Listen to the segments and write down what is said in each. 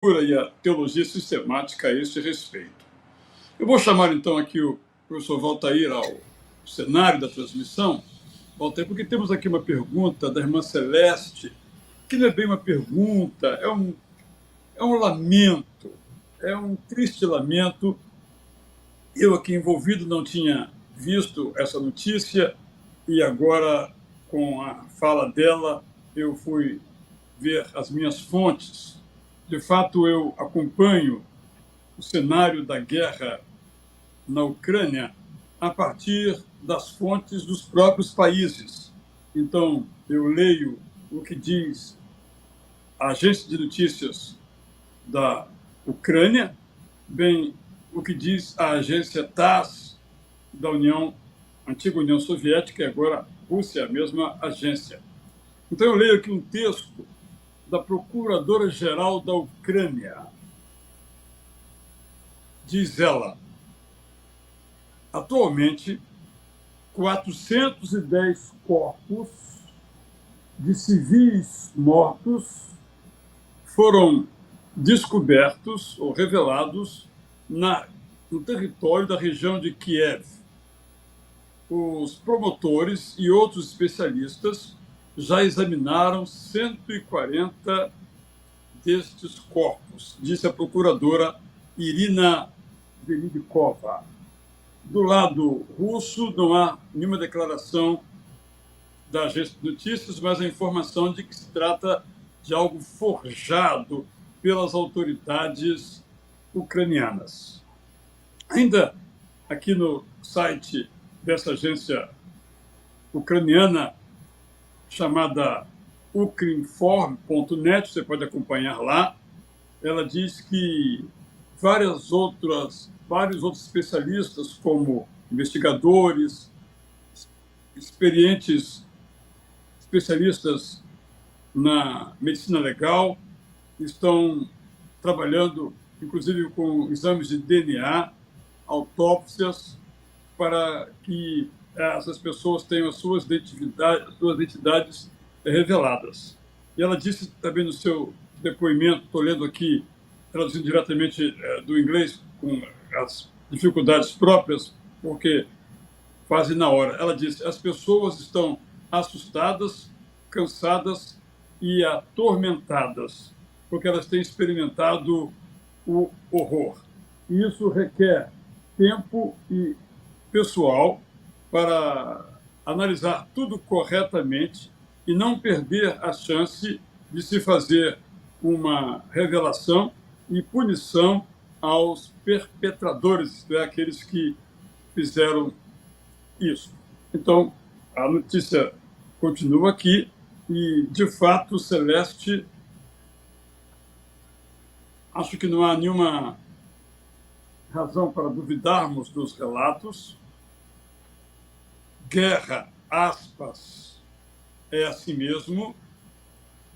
e a teologia sistemática a este respeito. Eu vou chamar então aqui o professor Valtair ao cenário da transmissão, Valtair, porque temos aqui uma pergunta da irmã Celeste, que não é bem uma pergunta, é um lamento, é um triste lamento. Eu aqui envolvido não tinha visto essa notícia e agora, com a fala dela, eu fui ver as minhas fontes. De fato, eu acompanho o cenário da guerra na Ucrânia a partir das fontes dos próprios países. Então, eu leio o que diz a agência de notícias da Ucrânia, bem o que diz a agência TASS da antiga União Soviética e agora Rússia, a mesma agência. Então, eu leio aqui um texto da Procuradora-Geral da Ucrânia. Diz ela: atualmente, 410 corpos de civis mortos foram descobertos ou revelados no território da região de Kiev. Os promotores e outros especialistas já examinaram 140 destes corpos, disse a procuradora Irina Velidikova. Do lado russo, não há nenhuma declaração da agência de notícias, mas a informação de que se trata de algo forjado pelas autoridades ucranianas. Ainda aqui no site dessa agência ucraniana, chamada ukrinform.net, você pode acompanhar lá, ela diz que vários outros especialistas, como investigadores, experientes especialistas na medicina legal, estão trabalhando, inclusive, com exames de DNA, autópsias, para que essas pessoas tenham as suas identidades reveladas. E ela disse também no seu depoimento, estou lendo aqui, traduzindo diretamente do inglês, com as dificuldades próprias, porque quase na hora. Ela disse: as pessoas estão assustadas, cansadas e atormentadas, porque elas têm experimentado o horror. E isso requer tempo e pessoal para analisar tudo corretamente e não perder a chance de se fazer uma revelação e punição aos perpetradores, isto é, aqueles que fizeram isso. Então, a notícia continua aqui e, de fato, Celeste, acho que não há nenhuma razão para duvidarmos dos relatos. Guerra, aspas, é assim mesmo.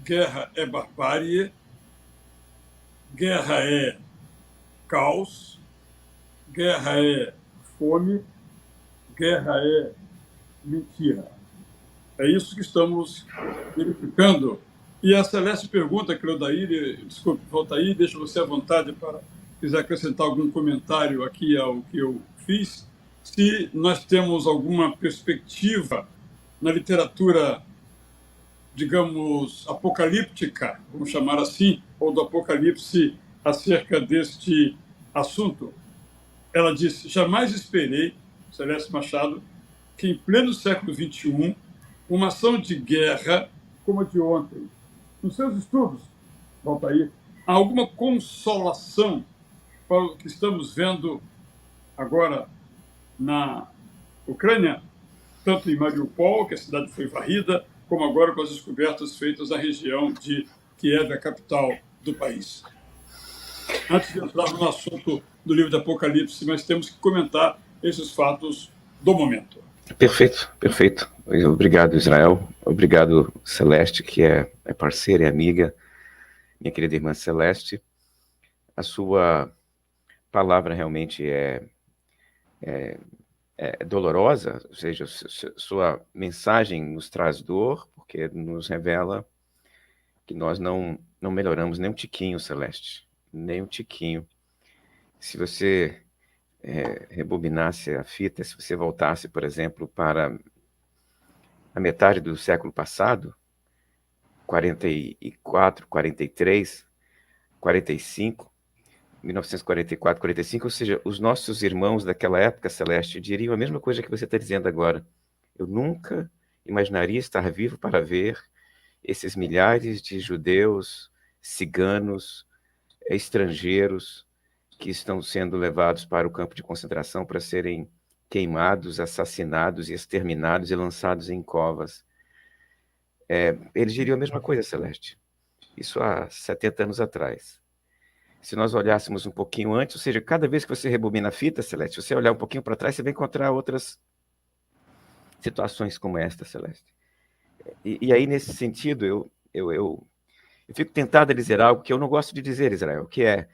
Guerra é barbárie. Guerra é caos. Guerra é fome. Guerra é mentira. É isso que estamos verificando. E a Celeste pergunta, Cleodair, desculpe, Valtair, deixo você à vontade para quiser acrescentar algum comentário aqui ao que eu fiz, se nós temos alguma perspectiva na literatura, digamos, apocalíptica, vamos chamar assim, ou do apocalipse acerca deste assunto. Ela disse: jamais esperei, Celeste Machado, que em pleno século XXI, uma ação de guerra como a de ontem. Nos seus estudos, Valtair, há alguma consolação para o que estamos vendo agora na Ucrânia, tanto em Mariupol, que a cidade foi varrida, como agora com as descobertas feitas na região de Kiev, a capital do país. Antes de entrar no assunto do livro do Apocalipse, mas temos que comentar esses fatos do momento. Perfeito, perfeito. Obrigado, Israel. Obrigado, Celeste, que é parceira e amiga, minha querida irmã Celeste. A sua palavra realmente é dolorosa, ou seja, sua mensagem nos traz dor, porque nos revela que nós não melhoramos nem um tiquinho, Celeste. nem um tiquinho. Se você rebobinasse a fita, se você voltasse, por exemplo, para a metade do século passado, 44, 43, 45, 1944, 45, ou seja, os nossos irmãos daquela época, Celeste, diriam a mesma coisa que você está dizendo agora. Eu nunca imaginaria estar vivo para ver esses milhares de judeus, ciganos, estrangeiros que estão sendo levados para o campo de concentração para serem queimados, assassinados e exterminados e lançados em covas. Eles diriam a mesma coisa, Celeste. Isso há 70 anos atrás. Se nós olhássemos um pouquinho antes, ou seja, cada vez que você rebobina a fita, Celeste, você olhar um pouquinho para trás, você vai encontrar outras situações como esta, Celeste. E aí, nesse sentido, eu fico tentado a dizer algo que eu não gosto de dizer, Israel, que é: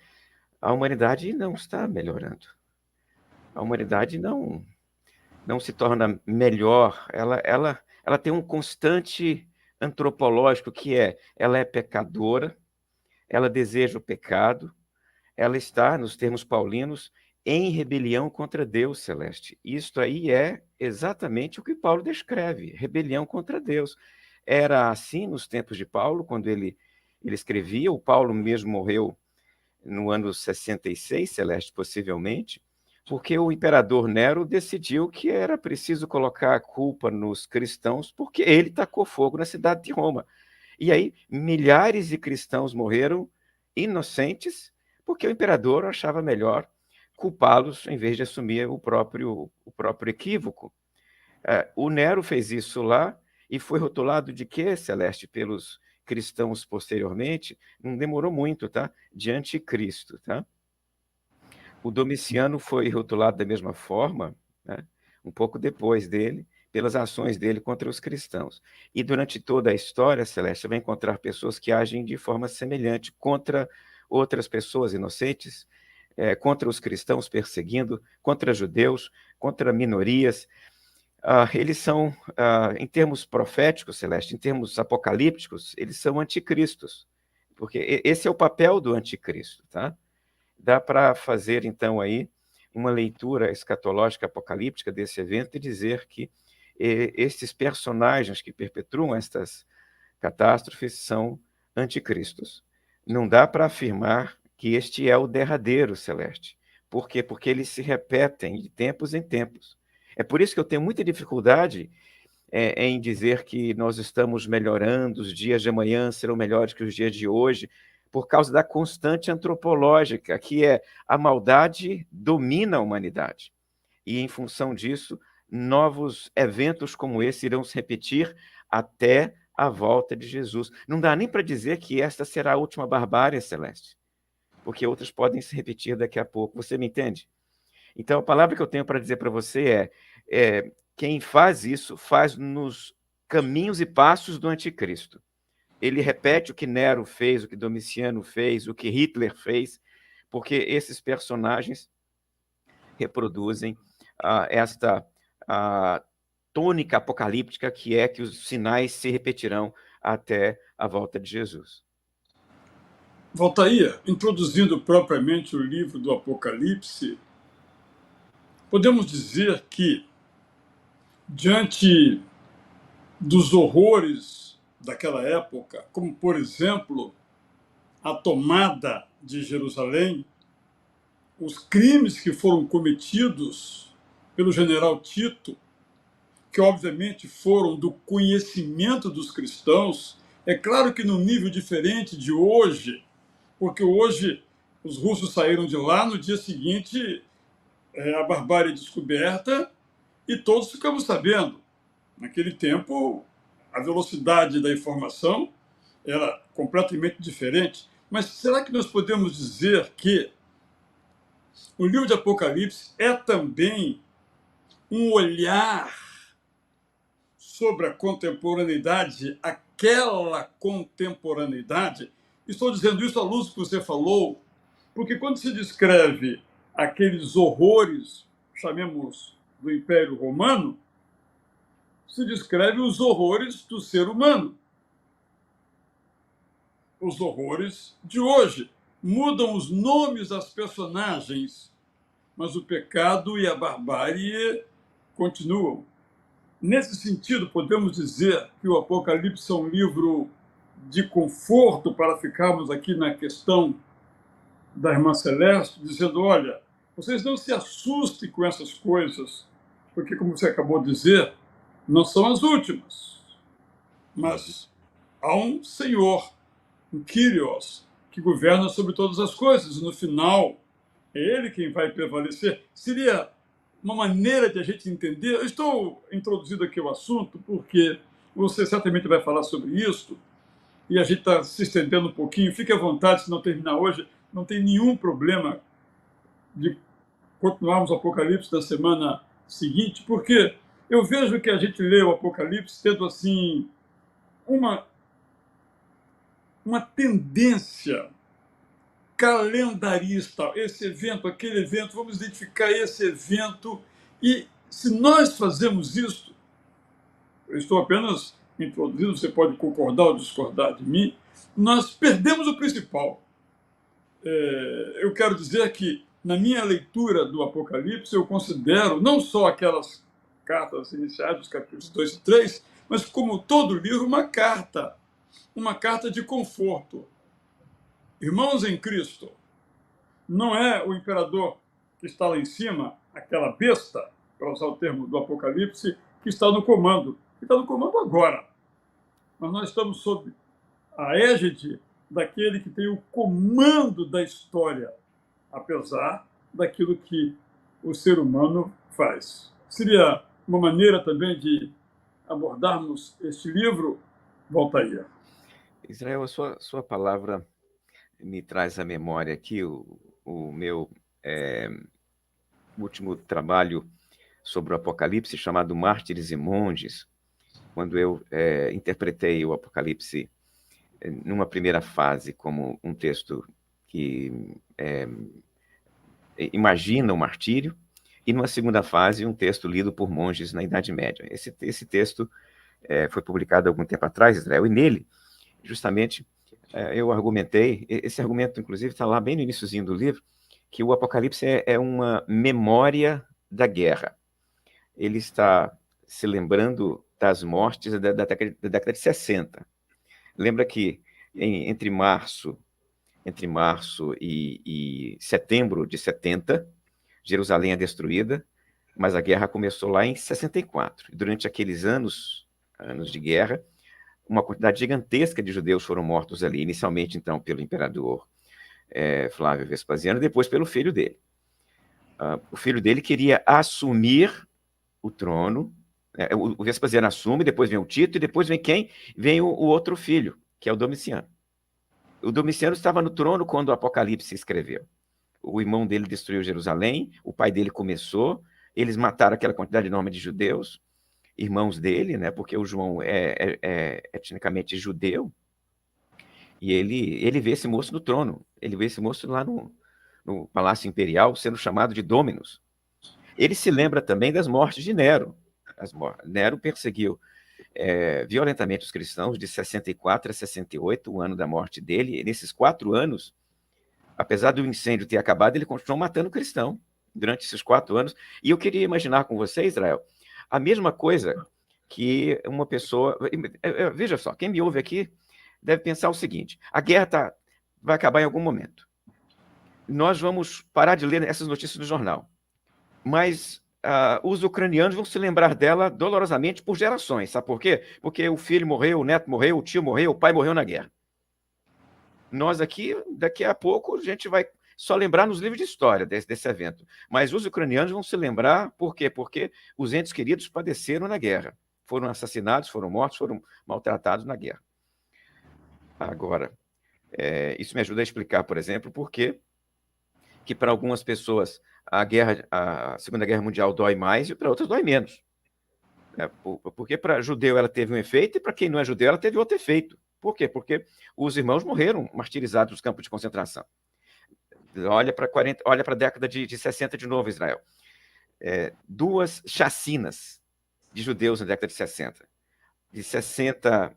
a humanidade não está melhorando. A humanidade não se torna melhor. Ela tem um constante antropológico que ela é pecadora, ela deseja o pecado, ela está, nos termos paulinos, em rebelião contra Deus, Celeste. Isto aí é exatamente o que Paulo descreve, rebelião contra Deus. Era assim nos tempos de Paulo, quando ele escrevia. O Paulo mesmo morreu no ano 66, Celeste, possivelmente, porque o imperador Nero decidiu que era preciso colocar a culpa nos cristãos, porque ele tacou fogo na cidade de Roma. E aí milhares de cristãos morreram inocentes, porque o imperador achava melhor culpá-los em vez de assumir o próprio equívoco. O Nero fez isso lá e foi rotulado de quê, Celeste, pelos cristãos posteriormente? Não demorou muito, tá? De anticristo, tá? O Domiciano foi rotulado da mesma forma, né? Um pouco depois dele, pelas ações dele contra os cristãos. E durante toda a história, Celeste, vai encontrar pessoas que agem de forma semelhante contra outras pessoas inocentes, contra os cristãos perseguindo, contra judeus, contra minorias. Eles são, em termos proféticos, Celeste, em termos apocalípticos, eles são anticristos, porque esse é o papel do anticristo, tá? Dá para fazer, então, aí uma leitura escatológica apocalíptica desse evento e dizer que esses personagens que perpetuam estas catástrofes são anticristos. Não dá para afirmar que este é o derradeiro, Celeste. Por quê? Porque eles se repetem de tempos em tempos. É por isso que eu tenho muita dificuldade em dizer que nós estamos melhorando, os dias de amanhã serão melhores que os dias de hoje, por causa da constante antropológica, que a maldade domina a humanidade. E, em função disso, novos eventos como esse irão se repetir até a volta de Jesus. Não dá nem para dizer que esta será a última barbárie, Celeste, porque outras podem se repetir daqui a pouco. Você me entende? Então, a palavra que eu tenho para dizer para você quem faz isso faz nos caminhos e passos do anticristo. Ele repete o que Nero fez, o que Domiciano fez, o que Hitler fez, porque esses personagens reproduzem esta tônica apocalíptica que os sinais se repetirão até a volta de Jesus. Valtair, introduzindo propriamente o livro do Apocalipse, podemos dizer que, diante dos horrores daquela época, como, por exemplo, a tomada de Jerusalém, os crimes que foram cometidos pelo general Tito, que obviamente foram do conhecimento dos cristãos, é claro que num nível diferente de hoje, porque hoje os russos saíram de lá, no dia seguinte a barbárie descoberta e todos ficamos sabendo. Naquele tempo, a velocidade da informação era completamente diferente. Mas será que nós podemos dizer que o livro de Apocalipse é também um olhar sobre a contemporaneidade, aquela contemporaneidade? Estou dizendo isso à luz do que você falou, porque quando se descreve aqueles horrores, chamemos do Império Romano, se descreve os horrores do ser humano, os horrores de hoje. mudam os nomes das personagens, mas o pecado e a barbárie continuam. Nesse sentido, podemos dizer que o Apocalipse é um livro de conforto para ficarmos aqui na questão da irmã Celeste, dizendo, olha, vocês não se assustem com essas coisas, porque, como você acabou de dizer, não são as últimas. Mas há um Senhor, um Kyrios, que governa sobre todas as coisas, e no final é ele quem vai prevalecer. Seria uma maneira de a gente entender. Eu estou introduzindo aqui o assunto porque você certamente vai falar sobre isso e a gente está se estendendo um pouquinho. Fique à vontade, se não terminar hoje, não tem nenhum problema de continuarmos o Apocalipse da semana seguinte, porque eu vejo que a gente lê o Apocalipse tendo assim uma tendência calendarista, esse evento, aquele evento, vamos identificar esse evento, e se nós fazemos isso, eu estou apenas introduzindo, você pode concordar ou discordar de mim, nós perdemos o principal. Eu quero dizer que, na minha leitura do Apocalipse, eu considero não só aquelas cartas iniciais, dos capítulos 2 e 3, mas como todo livro, uma carta de conforto. Irmãos em Cristo, não é o imperador que está lá em cima, aquela besta, para usar o termo do Apocalipse, que está no comando. Que está no comando agora. Mas nós estamos sob a égide daquele que tem o comando da história, apesar daquilo que o ser humano faz. Seria uma maneira também de abordarmos este livro, Voltaire. Israel, a sua palavra me traz à memória aqui o meu último trabalho sobre o Apocalipse, chamado Mártires e Monges, quando eu interpretei o Apocalipse numa primeira fase como um texto que imagina o martírio, e numa segunda fase um texto lido por monges na Idade Média. Esse texto foi publicado há algum tempo atrás, Israel, e nele, justamente, eu argumentei, esse argumento, inclusive, está lá bem no iniciozinho do livro, que o Apocalipse é uma memória da guerra. Ele está se lembrando das mortes da década de 60. Lembra que entre março e setembro de 70, Jerusalém é destruída, mas a guerra começou lá em 64. Durante aqueles anos de guerra, uma quantidade gigantesca de judeus foram mortos ali, inicialmente, então, pelo imperador Flávio Vespasiano, e depois pelo filho dele. O filho dele queria assumir o trono. O Vespasiano assume, depois vem o Tito, e depois vem quem? Vem o outro filho, que é o Domiciano. O Domiciano estava no trono quando o Apocalipse se escreveu. O irmão dele destruiu Jerusalém, o pai dele começou, eles mataram aquela quantidade enorme de judeus, irmãos dele, né, porque o João é etnicamente judeu, e ele vê esse moço no trono, ele vê esse moço lá no Palácio Imperial sendo chamado de Dominus. Ele se lembra também das mortes de Nero. Nero perseguiu violentamente os cristãos de 64 a 68, o ano da morte dele, e nesses 4 anos, apesar do incêndio ter acabado, ele continuou matando cristão durante esses 4 anos, e eu queria imaginar com você, Israel, a mesma coisa que uma pessoa... Veja só, quem me ouve aqui deve pensar o seguinte, a guerra vai acabar em algum momento. Nós vamos parar de ler essas notícias no jornal, mas os ucranianos vão se lembrar dela dolorosamente por gerações, sabe por quê? Porque o filho morreu, o neto morreu, o tio morreu, o pai morreu na guerra. Nós aqui, daqui a pouco, a gente vai só lembrar nos livros de história desse evento. Mas os ucranianos vão se lembrar, por quê? Porque os entes queridos padeceram na guerra. Foram assassinados, foram mortos, foram maltratados na guerra. Agora, isso me ajuda a explicar, por exemplo, por que para algumas pessoas a Segunda Guerra Mundial dói mais e para outras dói menos. Porque para judeu ela teve um efeito e para quem não é judeu ela teve outro efeito. Por quê? Porque os irmãos morreram martirizados nos campos de concentração. Olha para a década de 60 de novo, Israel. 2 chacinas de judeus na década de 60. De 60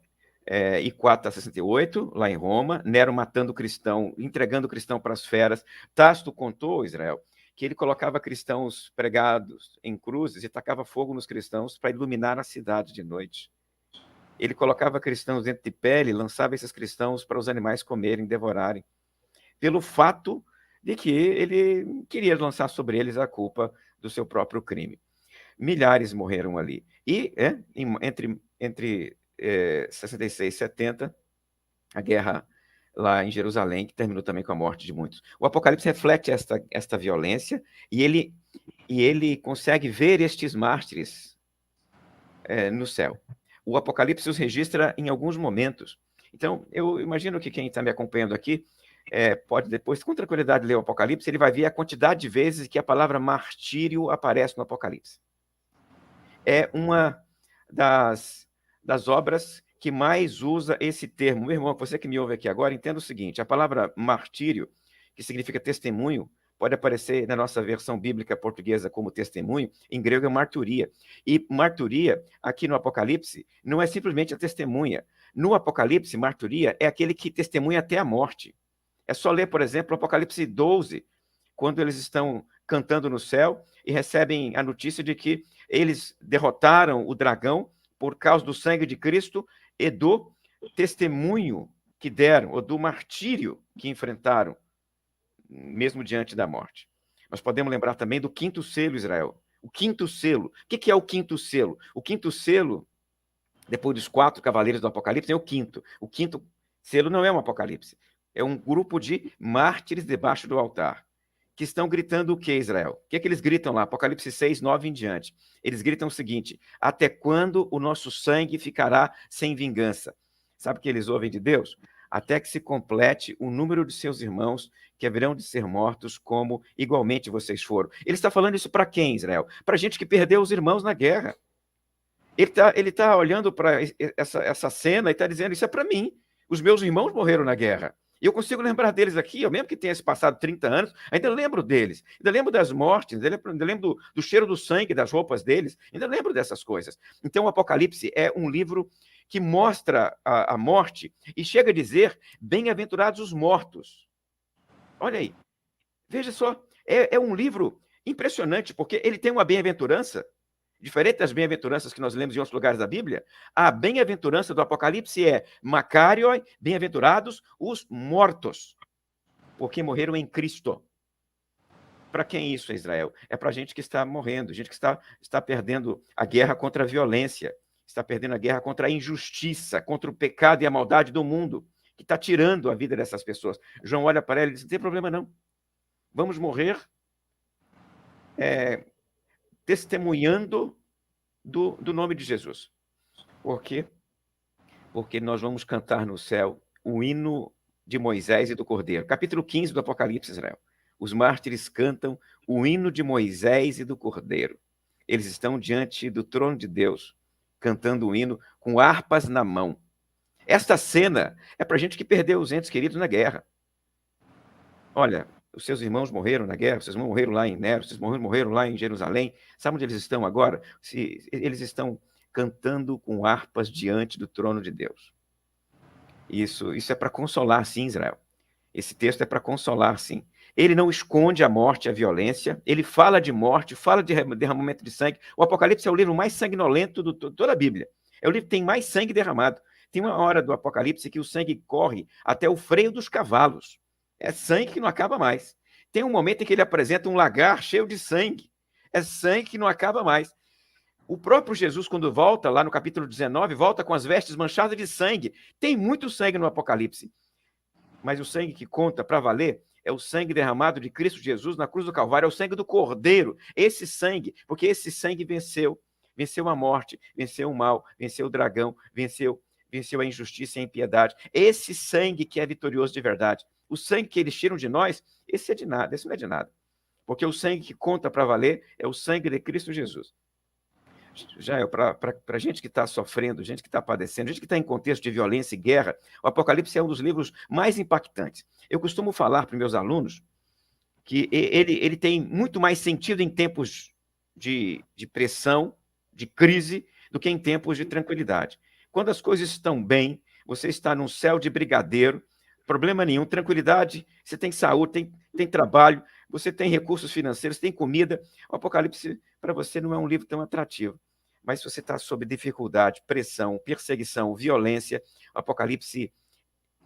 e 4 a 68, lá em Roma, Nero matando cristão, entregando cristão para as feras. Tácito contou, Israel, que ele colocava cristãos pregados em cruzes e tacava fogo nos cristãos para iluminar a cidade de noite. Ele colocava cristãos dentro de pele e lançava esses cristãos para os animais comerem, devorarem, pelo fato de que ele queria lançar sobre eles a culpa do seu próprio crime. Milhares morreram ali. E entre 66 e 70, a guerra lá em Jerusalém, que terminou também com a morte de muitos. O Apocalipse reflete esta violência e ele consegue ver estes mártires no céu. O Apocalipse os registra em alguns momentos. Então, eu imagino que quem está me acompanhando aqui pode depois, com tranquilidade, ler o Apocalipse, ele vai ver a quantidade de vezes que a palavra martírio aparece no Apocalipse. É uma das obras que mais usa esse termo. Meu irmão, você que me ouve aqui agora, entenda o seguinte: a palavra martírio, que significa testemunho, pode aparecer na nossa versão bíblica portuguesa como testemunho, em grego é marturia. E marturia, aqui no Apocalipse, não é simplesmente a testemunha. No Apocalipse, marturia é aquele que testemunha até a morte. É só ler, por exemplo, o Apocalipse 12, quando eles estão cantando no céu e recebem a notícia de que eles derrotaram o dragão por causa do sangue de Cristo e do testemunho que deram, ou do martírio que enfrentaram, mesmo diante da morte. Nós podemos lembrar também do quinto selo, Israel. O quinto selo. O que é o quinto selo? O quinto selo, depois dos 4 cavaleiros do Apocalipse, é o quinto. O quinto selo não é um Apocalipse. É um grupo de mártires debaixo do altar, que estão gritando o que, Israel? O que é que eles gritam lá? Apocalipse 6, 9 em diante. Eles gritam o seguinte: até quando o nosso sangue ficará sem vingança? Sabe o que eles ouvem de Deus? Até que se complete o número de seus irmãos que haverão de ser mortos como igualmente vocês foram. Ele está falando isso para quem, Israel? Para gente que perdeu os irmãos na guerra. Ele tá olhando para essa cena e está dizendo: isso é para mim. Os meus irmãos morreram na guerra. E eu consigo lembrar deles aqui, eu mesmo que tenha se passado 30 anos, ainda lembro deles, ainda lembro das mortes, ainda lembro do cheiro do sangue das roupas deles, ainda lembro dessas coisas. Então, o Apocalipse é um livro que mostra a morte e chega a dizer: bem-aventurados os mortos. Olha aí, veja só, é um livro impressionante, porque ele tem uma bem-aventurança, diferente das bem-aventuranças que nós lemos em outros lugares da Bíblia. A bem-aventurança do Apocalipse é Macarioi, bem-aventurados os mortos, porque morreram em Cristo. Para quem isso, Israel? É para a gente que está morrendo, gente que está perdendo a guerra contra a violência, está perdendo a guerra contra a injustiça, contra o pecado e a maldade do mundo, que está tirando a vida dessas pessoas. João olha para ela e diz: não tem problema não, vamos morrer testemunhando do nome de Jesus. Por quê? Porque nós vamos cantar no céu o hino de Moisés e do Cordeiro. Capítulo 15 do Apocalipse, Israel. Os mártires cantam o hino de Moisés e do Cordeiro. Eles estão diante do trono de Deus, cantando o hino com harpas na mão. Esta cena é para gente que perdeu os entes queridos na guerra. Olha, os seus irmãos morreram na guerra, os seus irmãos morreram lá em Nero, os seus irmãos morreram lá em Jerusalém. Sabe onde eles estão agora? Eles estão cantando com harpas diante do trono de Deus. Isso é para consolar, sim, Israel. Esse texto é para consolar, sim. Ele não esconde a morte e a violência, ele fala de morte, fala de derramamento de sangue. O Apocalipse é o livro mais sanguinolento de toda a Bíblia. É o livro que tem mais sangue derramado. Tem uma hora do Apocalipse que o sangue corre até o freio dos cavalos. É sangue que não acaba mais. Tem um momento em que ele apresenta um lagar cheio de sangue. É sangue que não acaba mais. O próprio Jesus, quando volta, lá no capítulo 19, volta com as vestes manchadas de sangue. Tem muito sangue no Apocalipse. Mas o sangue que conta para valer é o sangue derramado de Cristo Jesus na cruz do Calvário, é o sangue do Cordeiro. Esse sangue, porque esse sangue venceu a morte, venceu o mal, venceu o dragão, venceu a injustiça e a impiedade. Esse sangue que é vitorioso de verdade. O sangue que eles tiram de nós, esse é de nada, esse não é de nada. Porque o sangue que conta para valer é o sangue de Cristo Jesus. Já para gente que está sofrendo, gente que está padecendo, gente que está em contexto de violência e guerra, o Apocalipse é um dos livros mais impactantes. Eu costumo falar para os meus alunos que ele tem muito mais sentido em tempos de pressão, de crise, do que em tempos de tranquilidade. Quando as coisas estão bem, Você está num céu de brigadeiro, problema nenhum, tranquilidade, você tem saúde, tem trabalho, você tem recursos financeiros, tem comida. O Apocalipse, para você, não é um livro tão atrativo. Mas se você está sob dificuldade, pressão, perseguição, violência, o Apocalipse,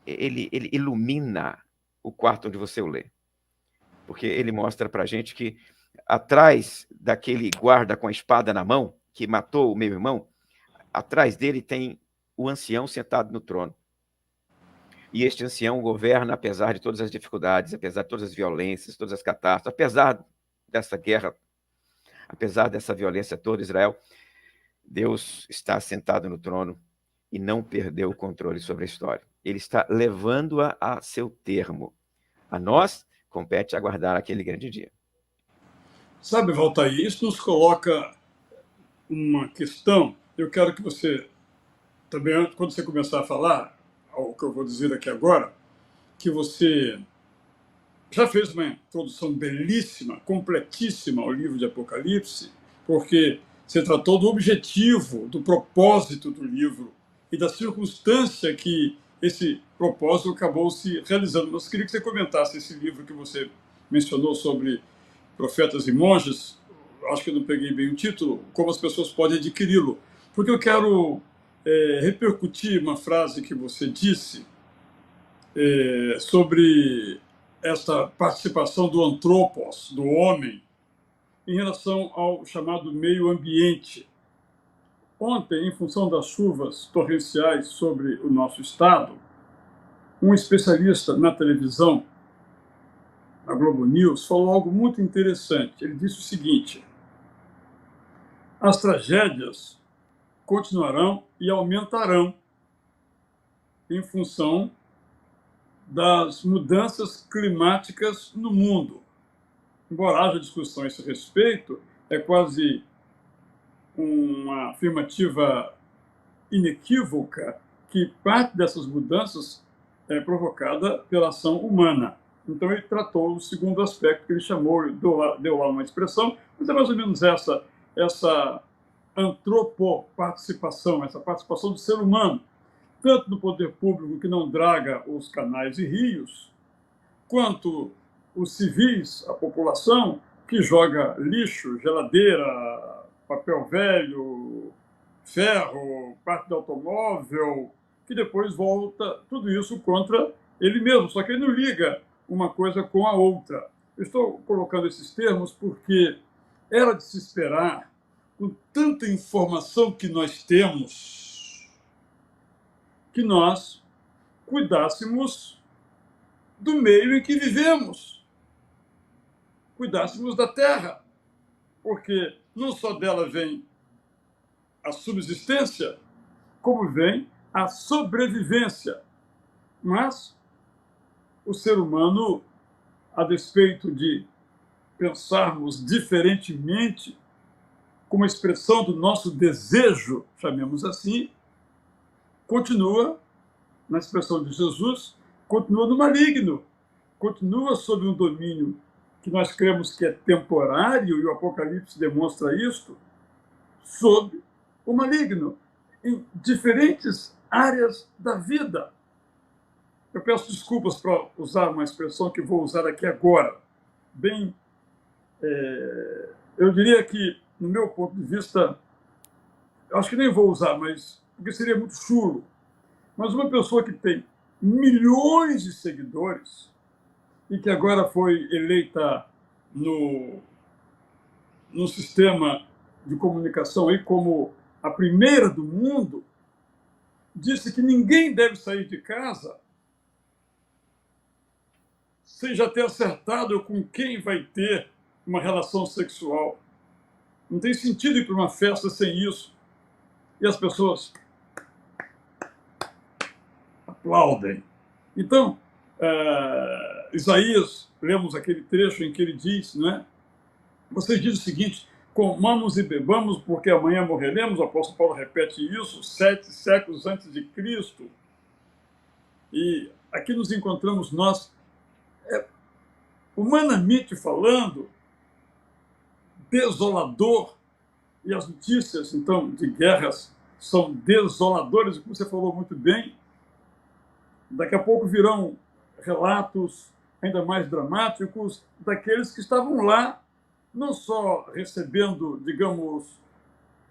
ele ilumina o quarto onde você o lê. Porque ele mostra para a gente que atrás daquele guarda com a espada na mão, que matou o meu irmão, atrás dele tem o ancião sentado no trono. E este ancião governa apesar de todas as dificuldades, apesar de todas as violências, todas as catástrofes, apesar dessa guerra, apesar dessa violência toda, Israel, Deus está sentado no trono e não perdeu o controle sobre a história. Ele está levando-a a seu termo. A nós compete aguardar aquele grande dia. Sabe, Valtair, isso nos coloca uma questão. Eu quero que você, também, quando você começar a falar, o que eu vou dizer aqui agora, que você já fez uma introdução belíssima, completíssima ao livro de Apocalipse, porque você tratou do objetivo, do propósito do livro e da circunstância que esse propósito acabou se realizando. Mas queria que você comentasse esse livro que você mencionou sobre profetas e monges. Acho que eu não peguei bem o título, como as pessoas podem adquiri-lo. Porque eu quero repercutir uma frase que você disse sobre esta participação do antropos, do homem, em relação ao chamado meio ambiente. Ontem, em função das chuvas torrenciais sobre o nosso estado, um especialista na televisão, na Globo News, falou algo muito interessante. Ele disse o seguinte: as tragédias continuarão e aumentarão em função das mudanças climáticas no mundo. Embora haja discussão a esse respeito, é quase uma afirmativa inequívoca que parte dessas mudanças é provocada pela ação humana. Então ele tratou o segundo aspecto que ele chamou, deu lá uma expressão, mas é mais ou menos essa antropoparticipação, essa participação do ser humano, tanto no poder público que não draga os canais e rios, quanto os civis, a população, que joga lixo, geladeira, papel velho, ferro, parte do automóvel, que depois volta tudo isso contra ele mesmo, só que ele não liga uma coisa com a outra. Eu estou colocando esses termos porque era de se esperar, com tanta informação que nós temos, que nós cuidássemos do meio em que vivemos, cuidássemos da terra, porque não só dela vem a subsistência, como vem a sobrevivência. Mas o ser humano, a despeito de pensarmos diferentemente, como expressão do nosso desejo, chamemos assim, continua, na expressão de Jesus, continua no maligno, continua sob um domínio que nós cremos que é temporário, e o Apocalipse demonstra isto, sob o maligno, em diferentes áreas da vida. Eu peço desculpas para usar uma expressão que vou usar aqui agora. Bem, eu diria que, no meu ponto de vista, eu acho que nem vou usar, mas porque seria muito chulo. Mas uma pessoa que tem milhões de seguidores e que agora foi eleita no sistema de comunicação aí como a primeira do mundo, disse que ninguém deve sair de casa sem já ter acertado com quem vai ter uma relação sexual. Não tem sentido ir para uma festa sem isso. E as pessoas aplaudem. Então, Isaías, lemos aquele trecho em que ele diz, né? Você diz o seguinte: comamos e bebamos, porque amanhã morreremos. O apóstolo Paulo repete isso 7 séculos antes de Cristo. E aqui nos encontramos nós, humanamente falando, desolador. E as notícias, então, de guerras são desoladoras, como você falou muito bem. Daqui a pouco virão relatos ainda mais dramáticos daqueles que estavam lá, não só recebendo, digamos,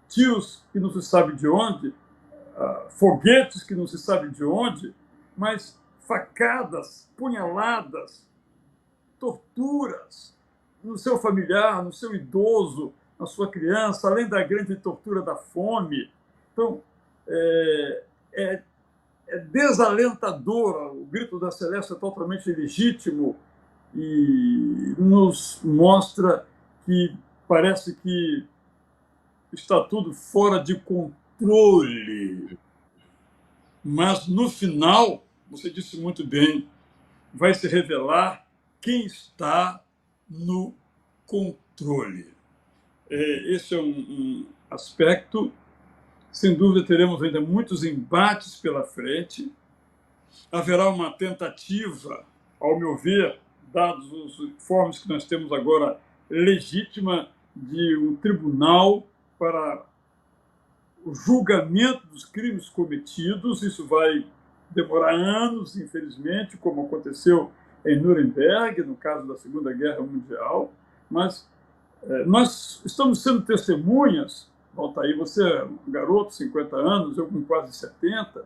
tiros que não se sabe de onde, foguetes que não se sabe de onde, mas facadas, punhaladas, torturas no seu familiar, no seu idoso, na sua criança, além da grande tortura da fome. Então, é desalentador. O grito da Celeste é totalmente legítimo e nos mostra que parece que está tudo fora de controle. Mas, no final, você disse muito bem, vai se revelar quem está no controle. Esse é um aspecto. Sem dúvida, teremos ainda muitos embates pela frente. Haverá uma tentativa, ao meu ver, dados os informes que nós temos agora, legítima de um tribunal para o julgamento dos crimes cometidos. Isso vai demorar anos, infelizmente, como aconteceu em Nuremberg, no caso da Segunda Guerra Mundial, mas nós estamos sendo testemunhas, Altair, você é um garoto, 50 anos, eu com quase 70,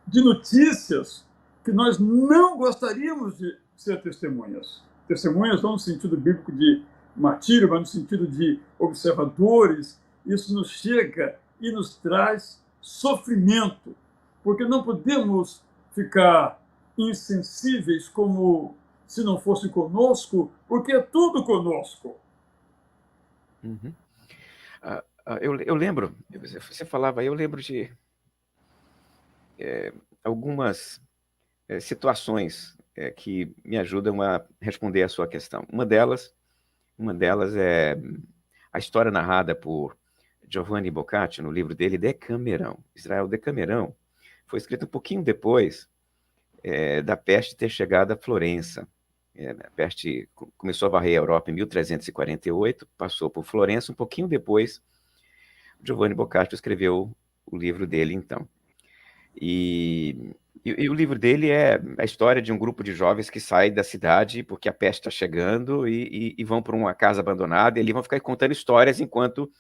de notícias que nós não gostaríamos de ser testemunhas. Testemunhas não no sentido bíblico de martírio, mas no sentido de observadores. Isso nos chega e nos traz sofrimento, porque não podemos ficar insensíveis como se não fosse conosco, porque é tudo conosco. Uhum. Eu lembro, você falava, eu lembro de algumas situações que me ajudam a responder a sua questão. Uma delas é a história narrada por Giovanni Boccaccio no livro dele, Decamerão. Israel Decamerão foi escrito um pouquinho depois da peste ter chegado a Florença. A peste começou a varrer a Europa em 1348, passou por Florença, um pouquinho depois, Giovanni Boccaccio escreveu o livro dele, então. E o livro dele é a história de um grupo de jovens que sai da cidade porque a peste está chegando e vão para uma casa abandonada, e eles vão ficar contando histórias enquanto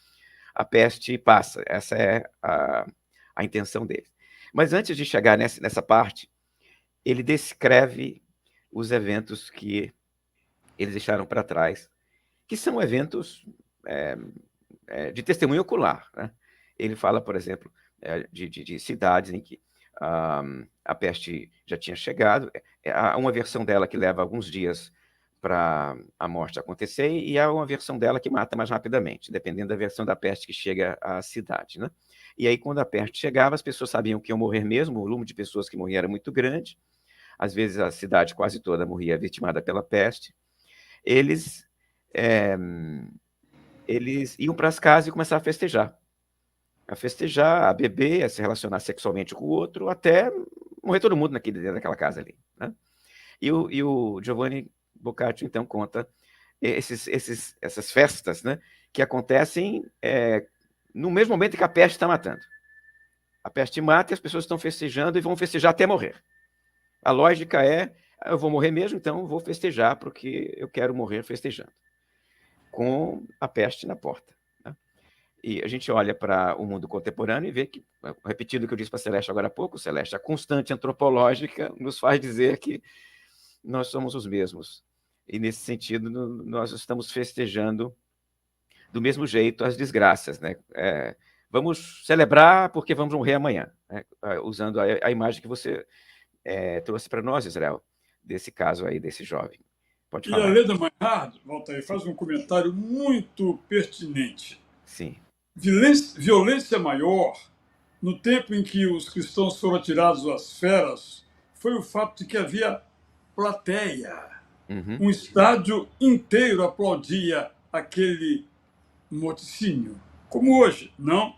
a peste passa. Essa é a intenção dele. Mas antes de chegar nessa parte, ele descreve os eventos que eles deixaram para trás, que são eventos de testemunho ocular, né? Ele fala, por exemplo, de cidades em que a peste já tinha chegado. Há uma versão dela que leva alguns dias para a morte acontecer, e há uma versão dela que mata mais rapidamente, dependendo da versão da peste que chega à cidade, né? E aí, quando a peste chegava, as pessoas sabiam que iam morrer mesmo, o número de pessoas que morriam era muito grande, às vezes a cidade quase toda morria vitimada pela peste. Eles iam para as casas e começavam a festejar, a beber, a se relacionar sexualmente com o outro, até morrer todo mundo dentro daquela casa ali, né? E o Giovanni Boccaccio, então, conta essas festas, né, que acontecem no mesmo momento que a peste está matando. A peste mata e as pessoas estão festejando e vão festejar até morrer. A lógica é, eu vou morrer mesmo, então vou festejar porque eu quero morrer festejando, com a peste na porta. E a gente olha para o mundo contemporâneo e vê que, repetindo o que eu disse para a Celeste agora há pouco, Celeste, a constante antropológica nos faz dizer que nós somos os mesmos. E, nesse sentido, nós estamos festejando do mesmo jeito as desgraças, né? Vamos celebrar porque vamos morrer amanhã, né? Usando a imagem que você trouxe para nós, Israel, desse caso aí, desse jovem. Pode falar. E a Leda Maillard, Walter, faz um comentário muito pertinente. Sim. Violência maior, no tempo em que os cristãos foram atirados às feras, foi o fato de que havia plateia. Um estádio inteiro aplaudia aquele morticínio. Como hoje, não?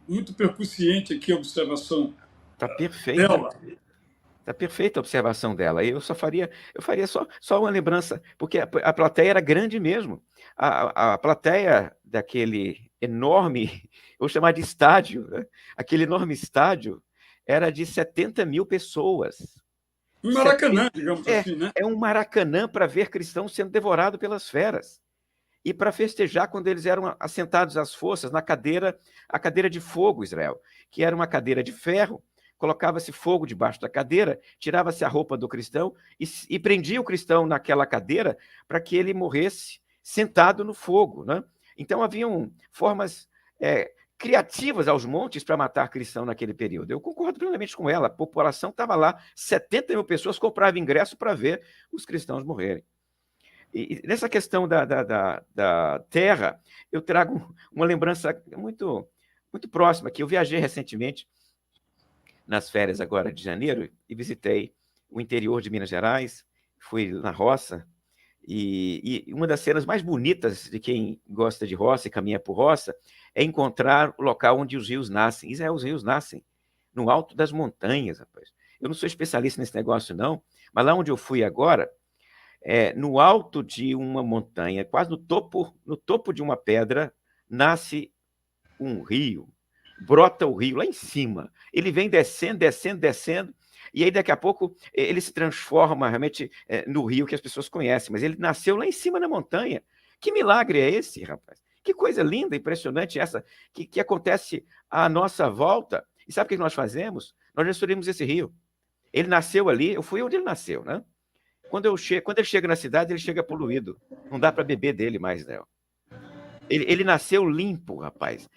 Muito percussiente aqui a observação dela. Está perfeita a observação dela. Eu faria só uma lembrança, porque a plateia era grande mesmo. A plateia daquele enorme, vou chamar de estádio, né? Aquele enorme estádio era de 70 mil pessoas. Um Maracanã, digamos assim, né? É um Maracanã para ver cristãos sendo devorados pelas feras. E para festejar quando eles eram assentados às forças na cadeira, a cadeira de fogo, Israel, que era uma cadeira de ferro, colocava-se fogo debaixo da cadeira, tirava-se a roupa do cristão e prendia o cristão naquela cadeira para que ele morresse sentado no fogo, né? Então haviam formas criativas aos montes para matar cristão naquele período. Eu concordo plenamente com ela. A população estava lá, 70 mil pessoas compravam ingresso para ver os cristãos morrerem. E nessa questão da terra, eu trago uma lembrança muito, muito próxima, que eu viajei recentemente, nas férias agora de janeiro, e visitei o interior de Minas Gerais, fui na roça, e uma das cenas mais bonitas de quem gosta de roça e caminha por roça é encontrar o local onde os rios nascem. Israel, os rios nascem no alto das montanhas, rapaz. Eu não sou especialista nesse negócio, não, mas lá onde eu fui agora, no alto de uma montanha, quase no topo de uma pedra, nasce um rio, brota o rio lá em cima. Ele vem descendo, descendo, descendo, e aí daqui a pouco ele se transforma realmente no rio que as pessoas conhecem, mas ele nasceu lá em cima na montanha. Que milagre é esse, rapaz? Que coisa linda, impressionante essa, que acontece à nossa volta. E sabe o que nós fazemos? Nós destruímos esse rio. Ele nasceu ali, eu fui onde ele nasceu, né? Quando ele chega na cidade, ele chega poluído. Não dá para beber dele mais, né? Ele nasceu limpo, rapaz.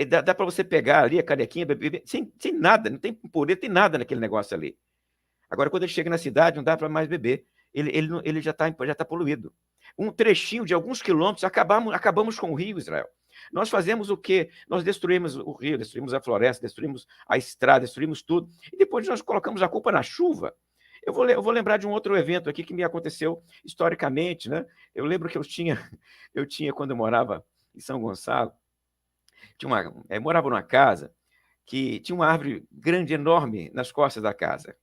Dá para você pegar ali a canequinha, beber, sem nada, não tem pureza, tem nada naquele negócio ali. Agora, quando ele chega na cidade, não dá para mais beber. Ele já tá poluído. Um trechinho de alguns quilômetros, acabamos com o rio, Israel. Nós fazemos o quê? Nós destruímos o rio, destruímos a floresta, destruímos a estrada, destruímos tudo. E depois nós colocamos a culpa na chuva. Eu vou lembrar de um outro evento aqui que me aconteceu historicamente, né? Eu lembro que eu tinha quando eu morava em São Gonçalo, morava numa casa que tinha uma árvore grande, enorme, nas costas da casa.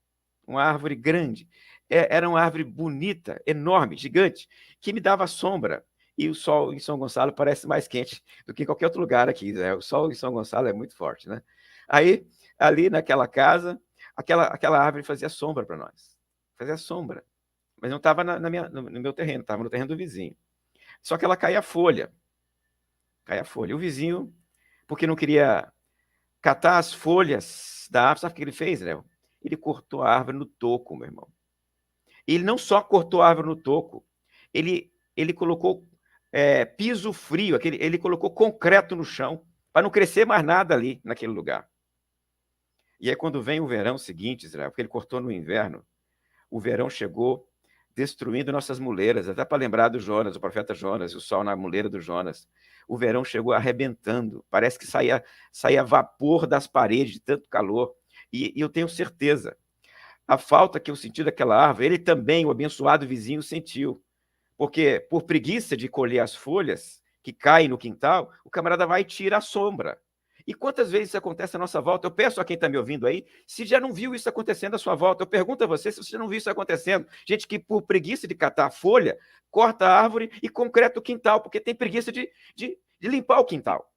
Uma árvore grande. Era uma árvore bonita, enorme, gigante, que me dava sombra. E o sol em São Gonçalo parece mais quente do que em qualquer outro lugar aqui, né? O sol em São Gonçalo é muito forte, né? Aí, ali naquela casa, aquela árvore fazia sombra para nós. Fazia sombra. Mas não estava no meu terreno, estava no terreno do vizinho. Só que ela caía folha. Caía folha. O vizinho, porque não queria catar as folhas da árvore, sabe o que ele fez, Léo? Ele cortou a árvore no toco, meu irmão. E ele não só cortou a árvore no toco, ele colocou piso frio, ele colocou concreto no chão, para não crescer mais nada ali, naquele lugar. E aí, quando vem o verão seguinte, Israel, porque ele cortou no inverno, o verão chegou destruindo nossas muleiras, até para lembrar do Jonas, o profeta Jonas, o sol na muleira do Jonas. O verão chegou arrebentando, parece que saía vapor das paredes de tanto calor. E eu tenho certeza, a falta que eu senti daquela árvore, ele também, o abençoado vizinho, sentiu. Porque, por preguiça de colher as folhas que caem no quintal, o camarada vai e tira a sombra. E quantas vezes isso acontece à nossa volta? Eu peço a quem está me ouvindo aí, se já não viu isso acontecendo à sua volta, eu pergunto a você se você não viu isso acontecendo. Gente que, por preguiça de catar a folha, corta a árvore e concreta o quintal, porque tem preguiça de limpar o quintal.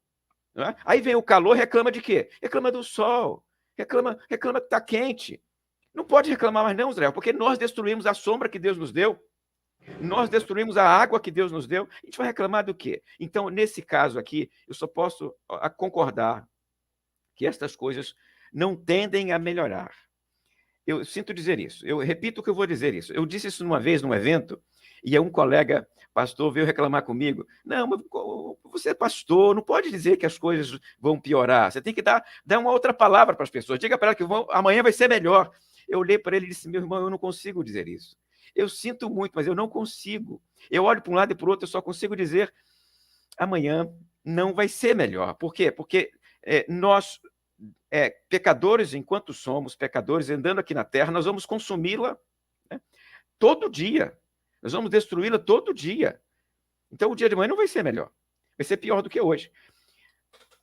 Não é? Aí vem o calor, reclama de quê? Reclama do sol, reclama que está quente. Não pode reclamar mais não, Israel, porque nós destruímos a sombra que Deus nos deu. Nós destruímos a água que Deus nos deu. A gente vai reclamar do quê? Então, nesse caso aqui, eu só posso concordar que estas coisas não tendem a melhorar. Eu sinto dizer isso. Eu repito que eu vou dizer isso. Eu disse isso uma vez num evento, e um colega pastor veio reclamar comigo. Não, mas você é pastor, não pode dizer que as coisas vão piorar. Você tem que dar uma outra palavra para as pessoas. Diga para ela que amanhã vai ser melhor. Eu olhei para ele e disse, meu irmão, eu não consigo dizer isso. Eu sinto muito, mas eu não consigo. Eu olho para um lado e para o outro, eu só consigo dizer amanhã não vai ser melhor. Por quê? Porque nós, pecadores, enquanto somos pecadores, andando aqui na Terra, nós vamos consumi-la, né, todo dia. Nós vamos destruí-la todo dia. Então, o dia de amanhã não vai ser melhor. Vai ser pior do que hoje.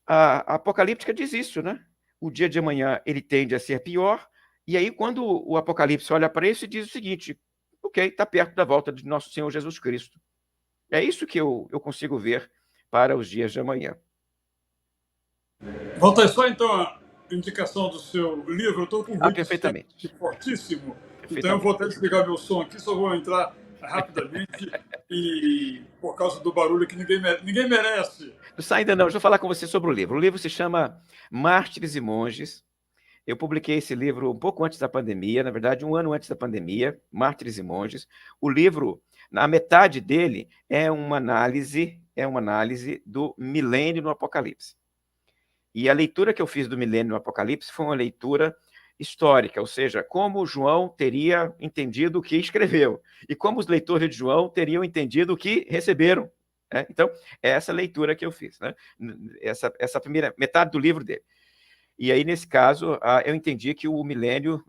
A Apocalíptica diz isso, né? O dia de amanhã, ele tende a ser pior. E aí, quando o Apocalipse olha para isso, diz o seguinte... Ok, está perto da volta de nosso Senhor Jesus Cristo. É isso que eu consigo ver para os dias de amanhã. Volta só, então, a indicação do seu livro. Eu estou com um vídeo perfeitamente. fortíssimo Então eu vou até desligar meu som aqui, só vou entrar rapidamente e por causa do barulho que ninguém merece. Não sai ainda não, deixa eu falar com você sobre o livro. O livro se chama Mártires e Monges. Eu publiquei esse livro um pouco antes da pandemia, na verdade, um ano antes da pandemia, Mártires e Monges. O livro, na metade dele, é uma análise do milênio no Apocalipse. E a leitura que eu fiz do milênio no Apocalipse foi uma leitura histórica, ou seja, como João teria entendido o que escreveu e como os leitores de João teriam entendido o que receberam. Né? Então, é essa leitura que eu fiz, né? Essa primeira metade do livro dele. E aí, nesse caso, eu entendi que o milênio,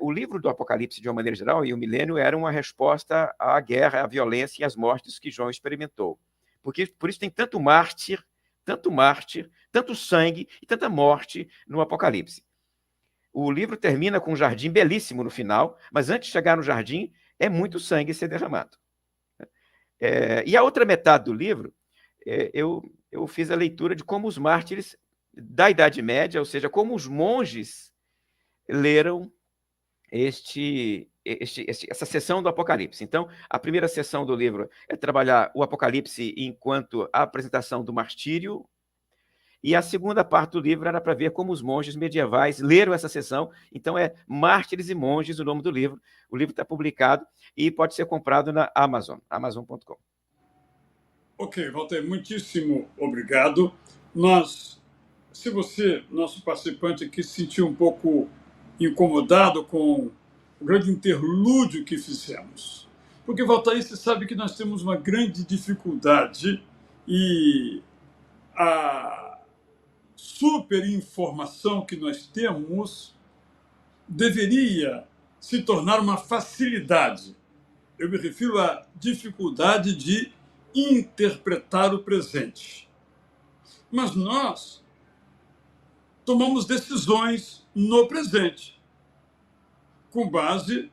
o livro do Apocalipse, de uma maneira geral, e o milênio era uma resposta à guerra, à violência e às mortes que João experimentou. Porque, por isso tem tanto mártir, tanto sangue e tanta morte no Apocalipse. O livro termina com um jardim belíssimo no final, mas antes de chegar no jardim, é muito sangue ser derramado. E a outra metade do livro, eu fiz a leitura de como os mártires da Idade Média, ou seja, como os monges leram essa seção do Apocalipse. Então, a primeira seção do livro é trabalhar o Apocalipse enquanto a apresentação do martírio, e a segunda parte do livro era para ver como os monges medievais leram essa seção. Então, é Mártires e Monges, o nome do livro. O livro está publicado e pode ser comprado na Amazon, amazon.com. Ok, Walter, muitíssimo obrigado. Se você, nosso participante aqui, se sentiu um pouco incomodado com o grande interlúdio que fizemos, porque, Walter, você sabe que nós temos uma grande dificuldade e a superinformação que nós temos deveria se tornar uma facilidade. Eu me refiro à dificuldade de interpretar o presente. Mas nós tomamos decisões no presente, com base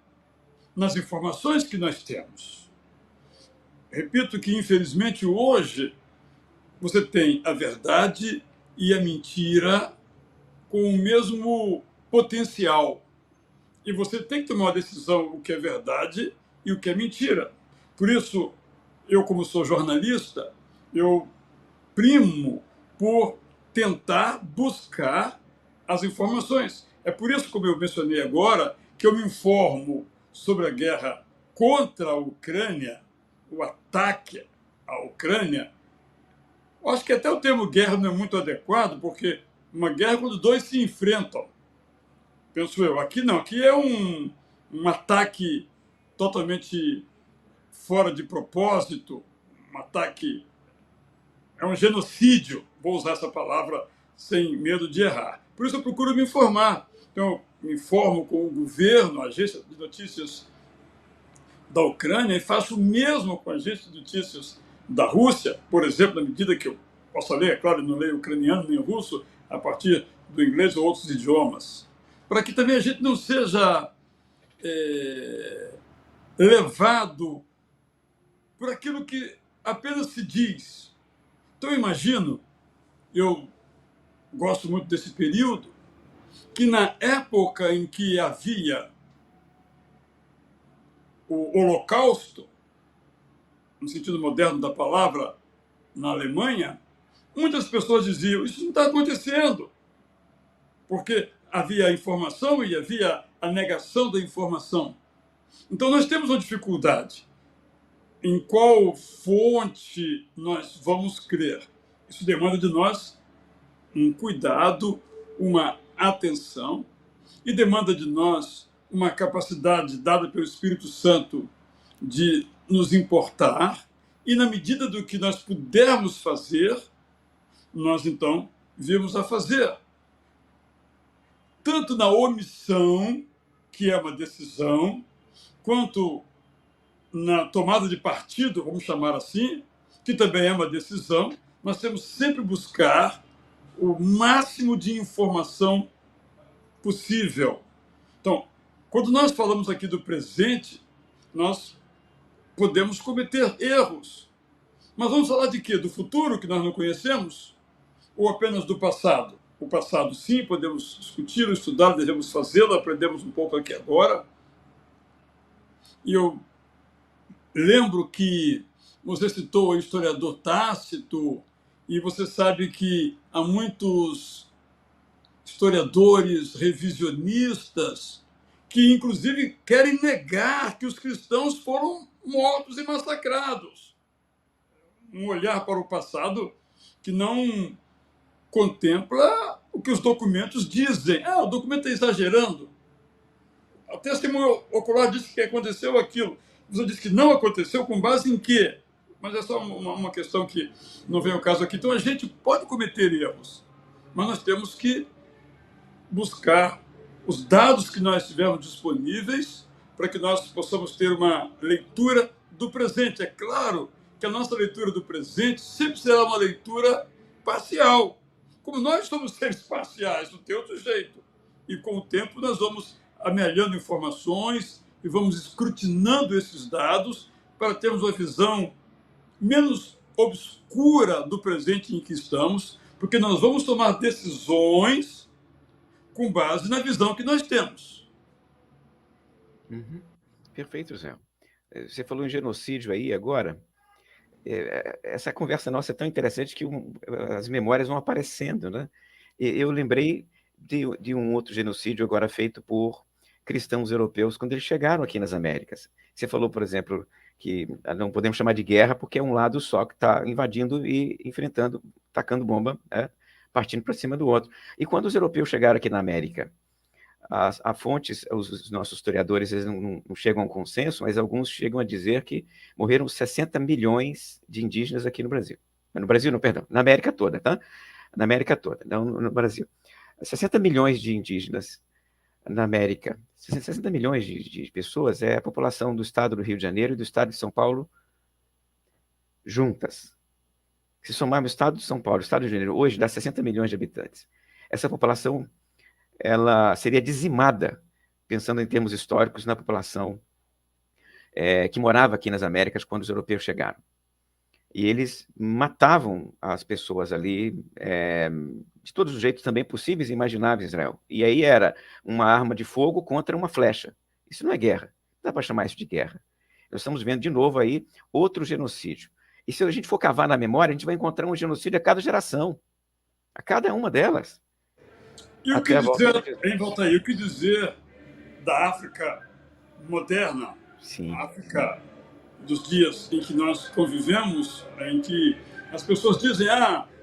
nas informações que nós temos. Repito que, infelizmente, hoje você tem a verdade e a mentira com o mesmo potencial. E você tem que tomar uma decisão o que é verdade e o que é mentira. Por isso, eu, como sou jornalista, eu primo por tentar buscar as informações. É por isso, como eu mencionei agora, que eu me informo sobre a guerra contra a Ucrânia, o ataque à Ucrânia. Eu acho que até o termo guerra não é muito adequado, porque uma guerra é quando dois se enfrentam. Penso eu. Aqui não, aqui é um ataque totalmente fora de propósito, um ataque, é um genocídio, vou usar essa palavra sem medo de errar. Por isso eu procuro me informar. Então, me informo com o governo, a agência de notícias da Ucrânia, e faço o mesmo com a agência de notícias da Rússia, por exemplo, na medida que eu possa ler, é claro, não leio ucraniano nem russo, a partir do inglês ou outros idiomas, para que também a gente não seja levado por aquilo que apenas se diz. Então, eu imagino, eu gosto muito desse período, que na época em que havia o Holocausto, no sentido moderno da palavra, na Alemanha, muitas pessoas diziam, isso não está acontecendo, porque havia a informação e havia a negação da informação. Então, nós temos uma dificuldade. Em qual fonte nós vamos crer? Isso demanda de nós um cuidado, uma atenção, e demanda de nós uma capacidade dada pelo Espírito Santo de nos importar, e na medida do que nós pudermos fazer, nós então viemos a fazer. Tanto na omissão, que é uma decisão, quanto na tomada de partido, vamos chamar assim, que também é uma decisão, nós temos sempre buscar o máximo de informação possível. Então, quando nós falamos aqui do presente, nós podemos cometer erros. Mas vamos falar de quê? Do futuro, que nós não conhecemos? Ou apenas do passado? O passado, sim, podemos discutir, estudar, devemos fazê-lo, aprendemos um pouco aqui agora. E eu lembro que você citou o historiador Tácito, e você sabe que há muitos historiadores revisionistas que, inclusive, querem negar que os cristãos foram mortos e massacrados. Um olhar para o passado que não contempla o que os documentos dizem. O documento está exagerando. A testemunha ocular disse que aconteceu aquilo. Você disse que não aconteceu, com base em quê? Mas é só uma questão que não vem ao caso aqui. Então, a gente pode cometer erros, mas nós temos que buscar os dados que nós tivermos disponíveis para que nós possamos ter uma leitura do presente. É claro que a nossa leitura do presente sempre será uma leitura parcial. Como nós somos seres parciais, não tem outro jeito. E com o tempo nós vamos amelhando informações e vamos escrutinando esses dados para termos uma visão menos obscura do presente em que estamos, porque nós vamos tomar decisões com base na visão que nós temos. Uhum. Perfeito, Zé. Você falou em genocídio aí agora. Essa conversa nossa é tão interessante que as memórias vão aparecendo, né? Eu lembrei de um outro genocídio agora feito por cristãos europeus quando eles chegaram aqui nas Américas. Você falou, por exemplo, que não podemos chamar de guerra porque é um lado só que está invadindo e enfrentando, tacando bomba, né? Partindo para cima do outro. E quando os europeus chegaram aqui na América, a fontes, os nossos historiadores, eles não chegam a um consenso, mas alguns chegam a dizer que morreram 60 milhões de indígenas aqui no Brasil. No Brasil, não, perdão, na América toda, tá? Na América toda, não no Brasil. 60 milhões de indígenas na América, 60 milhões de pessoas é a população do estado do Rio de Janeiro e do estado de São Paulo juntas. Se somarmos o estado de São Paulo e o estado de Janeiro, hoje dá 60 milhões de habitantes. Essa população ela seria dizimada, pensando em termos históricos, na população que morava aqui nas Américas quando os europeus chegaram. E eles matavam as pessoas ali de todos os jeitos também possíveis e imagináveis, Israel. E aí era uma arma de fogo contra uma flecha. Isso não é guerra. Não dá para chamar isso de guerra. Nós estamos vendo de novo aí outro genocídio. E se a gente for cavar na memória, a gente vai encontrar um genocídio a cada geração. A cada uma delas. E o que dizer, em volta aí, o que dizer da África moderna? Sim. A África dos dias em que nós convivemos, em que as pessoas dizem,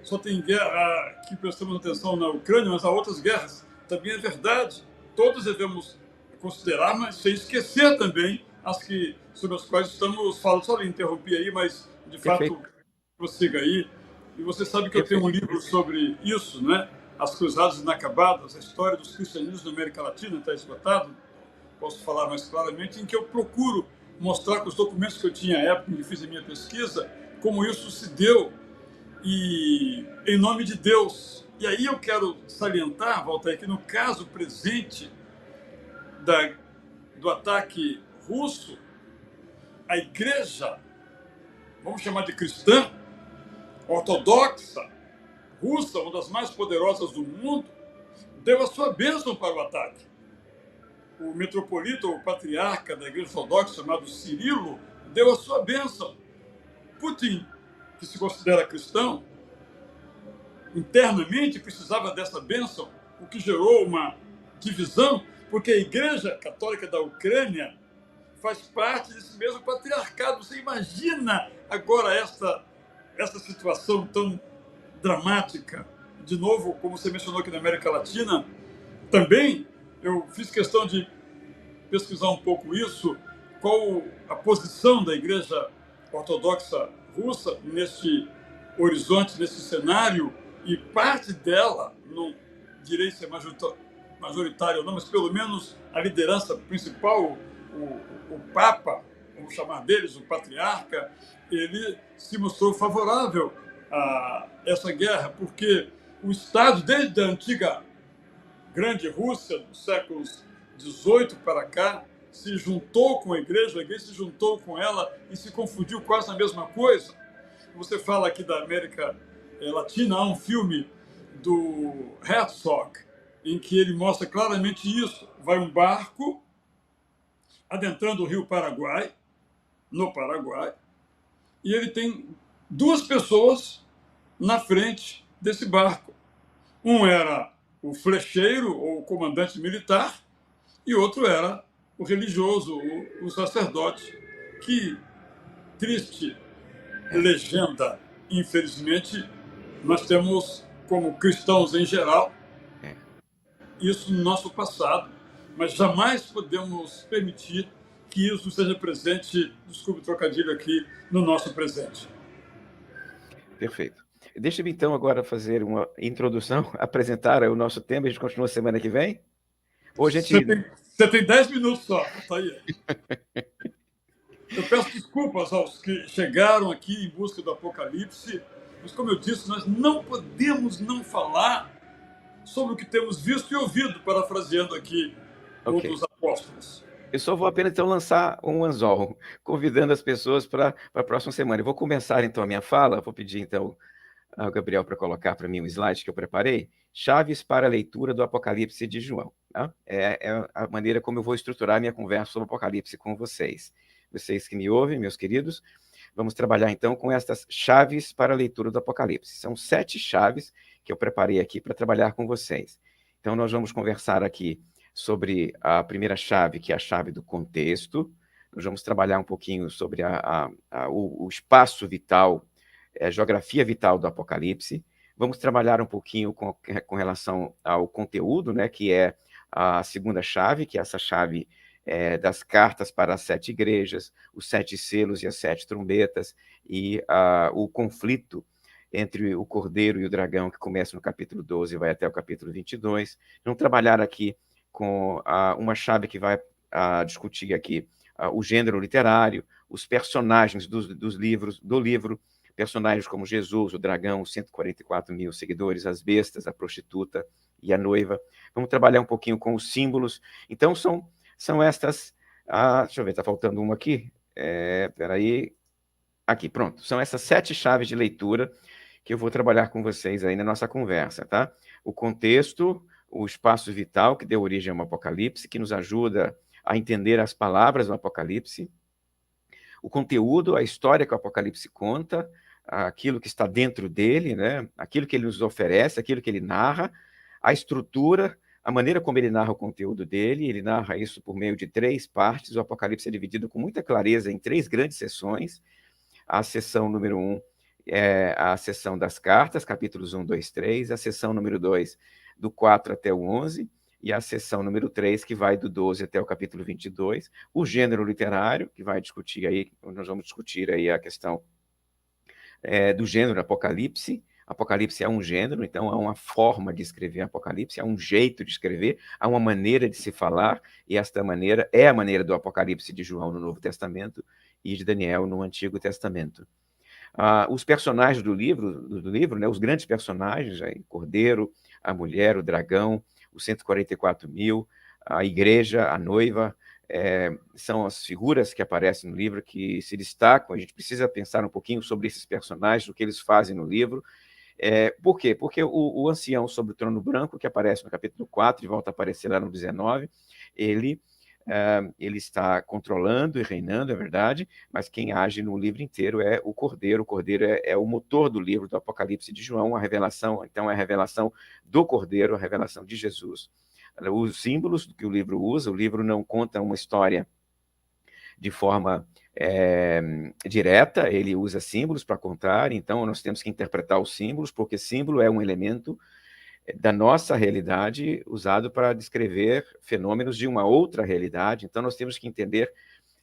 só tem guerra que prestamos atenção na Ucrânia, mas há outras guerras. Também é verdade. Todos devemos considerar, mas sem esquecer também sobre as quais estamos falando. Só lhe interrompi aí, mas de fato prossiga aí. E você sabe que eu tenho um livro sobre isso, né? As Cruzadas Inacabadas, a história dos cristianismos na América Latina, está esgotado, posso falar mais claramente, em que eu procuro mostrar com os documentos que eu tinha à época em que fiz a minha pesquisa, como isso se deu e em nome de Deus. E aí eu quero salientar, Walter, que no caso presente do ataque russo, a igreja, vamos chamar de cristã, ortodoxa, russa, uma das mais poderosas do mundo, deu a sua bênção para o ataque. O metropolita, ou patriarca da igreja ortodoxa, chamado Cirilo, deu a sua bênção. Putin, que se considera cristão, internamente precisava dessa bênção, o que gerou uma divisão, porque a Igreja Católica da Ucrânia faz parte desse mesmo patriarcado. Você imagina agora essa situação tão dramática? De novo, como você mencionou aqui na América Latina, também eu fiz questão de pesquisar um pouco isso, qual a posição da Igreja Ortodoxa Russa neste horizonte, nesse cenário, e parte dela, não direi se é majoritária ou não, mas pelo menos a liderança principal, o Papa, vamos chamar deles, o Patriarca, ele se mostrou favorável a essa guerra, porque o Estado, desde a antiga Grande Rússia, dos séculos XVIII para cá, se juntou com a igreja se juntou com ela e se confundiu quase na mesma coisa. Você fala aqui da América Latina, há um filme do Herzog, em que ele mostra claramente isso. Vai um barco adentrando o rio Paraguai, no Paraguai, e ele tem duas pessoas na frente desse barco. Um era o flecheiro, ou o comandante militar, e outro era o religioso, o sacerdote, que, triste legenda, infelizmente, nós temos, como cristãos em geral, isso no nosso passado, mas jamais podemos permitir que isso seja presente, desculpe o trocadilho aqui, no nosso presente. Perfeito. Deixa-me então agora fazer uma introdução, apresentar o nosso tema, a gente continua semana que vem? Ou a gente... Você tem 10 minutos só, tá aí. Eu peço desculpas aos que chegaram aqui em busca do Apocalipse, mas como eu disse, nós não podemos não falar sobre o que temos visto e ouvido, parafraseando aqui um dos apóstolos. Eu só vou apenas então lançar um anzol, convidando as pessoas para a próxima semana. Eu vou começar então a minha fala, vou pedir então ao Gabriel para colocar para mim um slide que eu preparei, chaves para a leitura do Apocalipse de João. Tá? É a maneira como eu vou estruturar a minha conversa sobre o Apocalipse com vocês. Vocês que me ouvem, meus queridos, vamos trabalhar então com estas chaves para a leitura do Apocalipse. São 7 chaves que eu preparei aqui para trabalhar com vocês. Então nós vamos conversar aqui sobre a primeira chave, que é a chave do contexto. Nós vamos trabalhar um pouquinho sobre o espaço vital, a geografia vital do Apocalipse. Vamos trabalhar um pouquinho com relação ao conteúdo, né, que é a segunda chave, que é essa chave das cartas para as 7 igrejas, os 7 selos e as 7 trombetas, e o conflito entre o Cordeiro e o Dragão, que começa no capítulo 12 e vai até o capítulo 22. Vamos trabalhar aqui com uma chave que vai discutir aqui o gênero literário, os personagens do livro, personagens como Jesus, o dragão, os 144 mil seguidores, as bestas, a prostituta e a noiva. Vamos trabalhar um pouquinho com os símbolos. Então, são estas... deixa eu ver, está faltando uma aqui. Peraí. Aqui, pronto. São essas 7 chaves de leitura que eu vou trabalhar com vocês aí na nossa conversa, tá? O contexto, o espaço vital que deu origem ao Apocalipse, que nos ajuda a entender as palavras do Apocalipse, o conteúdo, a história que o Apocalipse conta, aquilo que está dentro dele, né? Aquilo que ele nos oferece, aquilo que ele narra, a estrutura, a maneira como ele narra o conteúdo dele. Ele narra isso por meio de 3 partes. O Apocalipse é dividido com muita clareza em 3 grandes sessões. A sessão número 1 é a sessão das cartas, capítulos 1, 2, 3. A sessão número 2, do 4 até o 11. E a sessão número 3, que vai do 12 até o capítulo 22. O gênero literário, que vai discutir aí, nós vamos discutir aí a questão do gênero Apocalipse. Apocalipse é um gênero, então há uma forma de escrever Apocalipse, há um jeito de escrever, há uma maneira de se falar, e esta maneira é a maneira do Apocalipse de João no Novo Testamento e de Daniel no Antigo Testamento. Os personagens do livro, né, os grandes personagens, o Cordeiro, a mulher, o dragão, os 144 mil, a igreja, a noiva, são as figuras que aparecem no livro que se destacam. A gente precisa pensar um pouquinho sobre esses personagens, o que eles fazem no livro. Por quê? Porque o ancião sobre o trono branco, que aparece no capítulo 4 e volta a aparecer lá no 19, ele está controlando e reinando, é verdade, mas quem age no livro inteiro é o Cordeiro. O Cordeiro é o motor do livro do Apocalipse de João, a revelação, então é a revelação do Cordeiro, a revelação de Jesus. Os símbolos que o livro usa, o livro não conta uma história de forma direta, ele usa símbolos para contar, então nós temos que interpretar os símbolos, porque símbolo é um elemento da nossa realidade usado para descrever fenômenos de uma outra realidade. Então nós temos que entender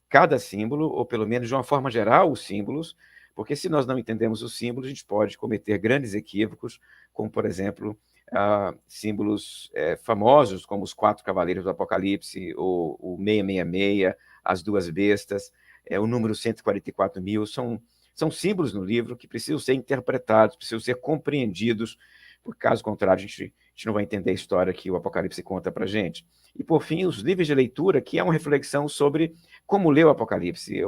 cada símbolo, ou pelo menos de uma forma geral os símbolos, porque se nós não entendemos os símbolos, a gente pode cometer grandes equívocos, como por exemplo, símbolos famosos, como os 4 cavaleiros do Apocalipse, o 666, as 2 bestas, o número 144 mil, são símbolos no livro que precisam ser interpretados, precisam ser compreendidos, porque caso contrário a gente não vai entender a história que o Apocalipse conta para a gente. E por fim, os livros de leitura, que é uma reflexão sobre como ler o Apocalipse,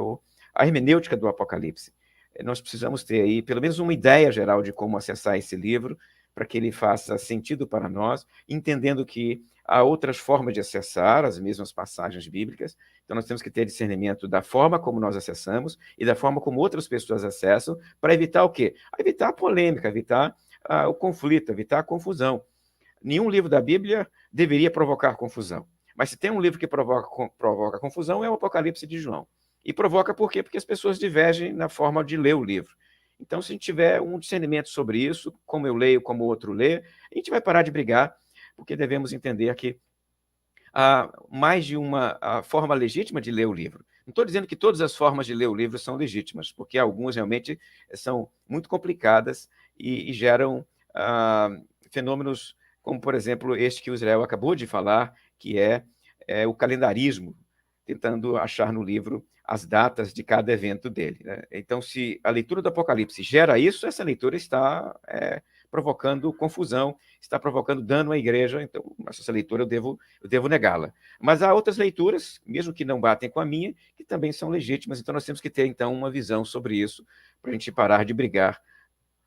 a hermenêutica do Apocalipse. Nós precisamos ter aí pelo menos uma ideia geral de como acessar esse livro, para que ele faça sentido para nós, entendendo que há outras formas de acessar as mesmas passagens bíblicas. Então, nós temos que ter discernimento da forma como nós acessamos e da forma como outras pessoas acessam, para evitar o quê? Evitar a polêmica, evitar o conflito, evitar a confusão. Nenhum livro da Bíblia deveria provocar confusão. Mas se tem um livro que provoca confusão, é o Apocalipse de João. E provoca por quê? Porque as pessoas divergem na forma de ler o livro. Então, se a gente tiver um discernimento sobre isso, como eu leio, como o outro lê, a gente vai parar de brigar, porque devemos entender que há mais de uma forma legítima de ler o livro. Não estou dizendo que todas as formas de ler o livro são legítimas, porque algumas realmente são muito complicadas e geram fenômenos como, por exemplo, este que o Israel acabou de falar, que é o calendarismo, tentando achar no livro as datas de cada evento dele, né? Então, se a leitura do Apocalipse gera isso, essa leitura está provocando confusão, está provocando dano à igreja, então essa leitura eu devo negá-la. Mas há outras leituras, mesmo que não batem com a minha, que também são legítimas, então nós temos que ter, então, uma visão sobre isso, para a gente parar de brigar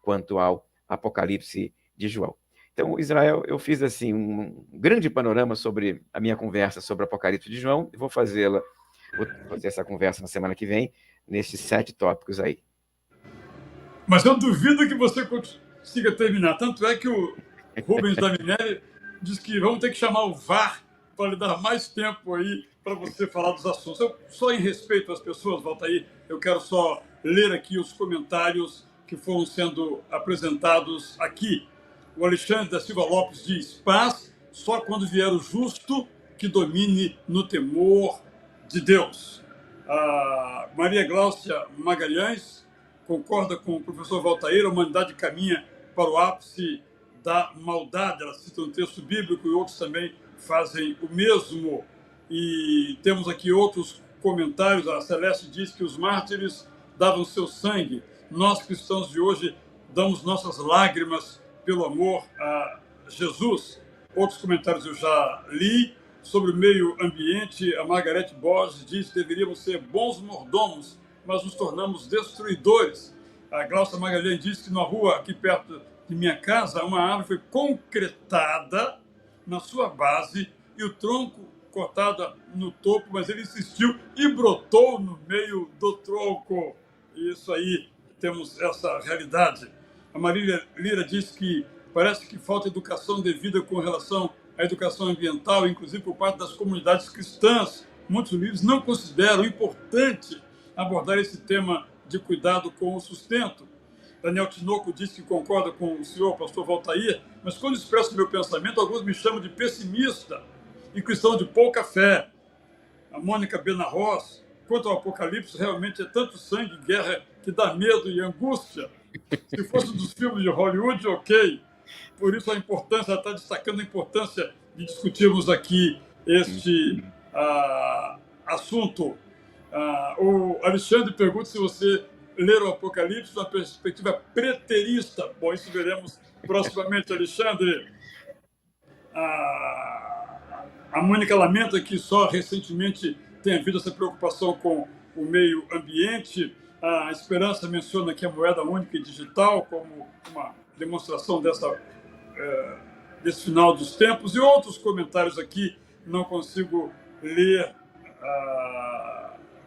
quanto ao Apocalipse de João. Então, Israel, eu fiz assim um grande panorama sobre a minha conversa sobre o Apocalipse de João, e vou fazer essa conversa na semana que vem, nesses 7 tópicos aí. Mas eu duvido que você consiga terminar. Tanto é que o Rubens Daminelli diz que vamos ter que chamar o VAR para lhe dar mais tempo aí para você falar dos assuntos. Eu, só em respeito às pessoas, Valtair, eu quero só ler aqui os comentários que foram sendo apresentados aqui. O Alexandre da Silva Lopes diz: paz só quando vier o justo que domine no temor de Deus. A Maria Gláucia Magalhães concorda com o professor Valtair: a humanidade caminha para o ápice da maldade. Ela cita um texto bíblico e outros também fazem o mesmo. E temos aqui outros comentários. A Celeste diz que os mártires davam seu sangue. Nós, cristãos de hoje, damos nossas lágrimas pelo amor a Jesus. Outros comentários eu já li. Sobre o meio ambiente, a Margarete Borges diz que deveríamos ser bons mordomos, mas nos tornamos destruidores. A Glaucia Magalhães diz que na rua aqui perto de minha casa, uma árvore foi concretada na sua base e o tronco cortado no topo, mas ele insistiu e brotou no meio do tronco. Isso aí, temos essa realidade. A Marília Lira diz que parece que falta educação devida com relação à educação ambiental, inclusive por parte das comunidades cristãs. Muitos livros não consideram importante abordar esse tema de cuidado com o sustento. Daniel Tinoco diz que concorda com o senhor, pastor Valtair, mas quando expresso meu pensamento, alguns me chamam de pessimista e cristão de pouca fé. A Mônica Benarros, quanto ao Apocalipse, realmente é tanto sangue e guerra que dá medo e angústia. Se fosse dos filmes de Hollywood, ok. Por isso a importância, ela está destacando a importância de discutirmos aqui este assunto. O Alexandre pergunta se você ler o Apocalipse na perspectiva preterista. Bom, isso veremos proximamente, Alexandre. A Mônica lamenta que só recentemente tem havido essa preocupação com o meio ambiente. A Esperança menciona que a moeda única e digital como uma demonstração desse final dos tempos. E outros comentários aqui, não consigo ler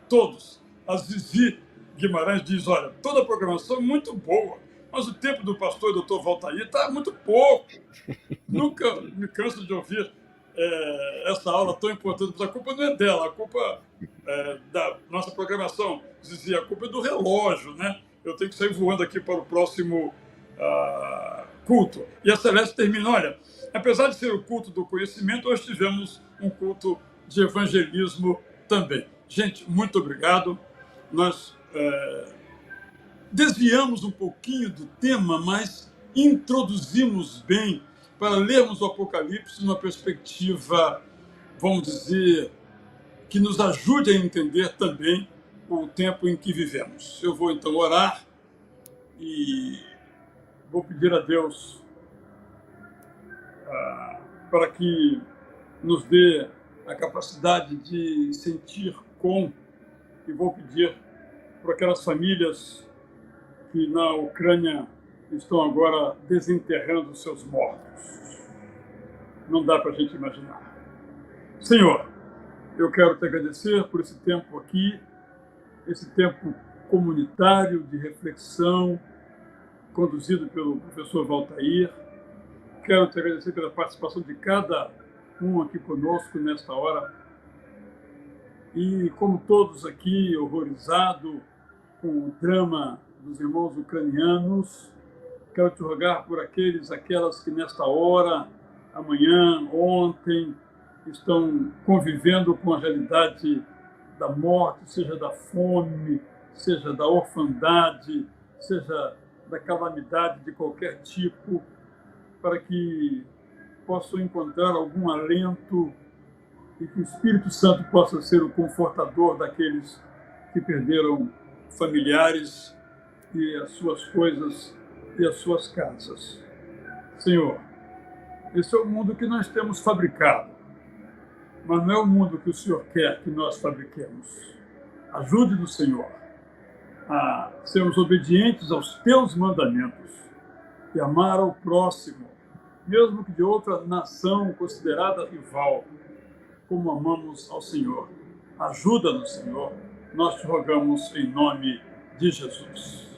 todos. A Zizi Guimarães diz: olha, toda a programação é muito boa, mas o tempo do pastor e doutor Valtair está muito pouco. Nunca me canso de ouvir essa aula tão importante, mas a culpa não é dela, a culpa da nossa programação. Dizia, a culpa é do relógio, né? Eu tenho que sair voando aqui para o próximo culto. E a Celeste termina: olha, apesar de ser o culto do conhecimento, hoje tivemos um culto de evangelismo também. Gente, muito obrigado. Nós desviamos um pouquinho do tema, mas introduzimos bem para lermos o Apocalipse numa perspectiva, vamos dizer, que nos ajude a entender também o tempo em que vivemos. Eu vou então orar e vou pedir a Deus para que nos dê a capacidade de sentir com, e vou pedir para aquelas famílias que na Ucrânia estão agora desenterrando seus mortos. Não dá para a gente imaginar. Senhor, eu quero te agradecer por esse tempo aqui, esse tempo comunitário de reflexão, conduzido pelo professor Valtair. Quero te agradecer pela participação de cada um aqui conosco nesta hora. E como todos aqui, horrorizado com o drama dos irmãos ucranianos, quero te rogar por aquelas que nesta hora, amanhã, ontem, estão convivendo com a realidade da morte, seja da fome, seja da orfandade, seja da calamidade de qualquer tipo, para que possam encontrar algum alento e que o Espírito Santo possa ser o confortador daqueles que perderam familiares e as suas coisas e as suas casas. Senhor, esse é o mundo que nós temos fabricado, mas não é o mundo que o Senhor quer que nós fabriquemos. Ajude-nos, Senhor, a sermos obedientes aos teus mandamentos e amar ao próximo, mesmo que de outra nação considerada rival, como amamos ao Senhor. Ajuda-nos, Senhor, nós te rogamos em nome de Jesus.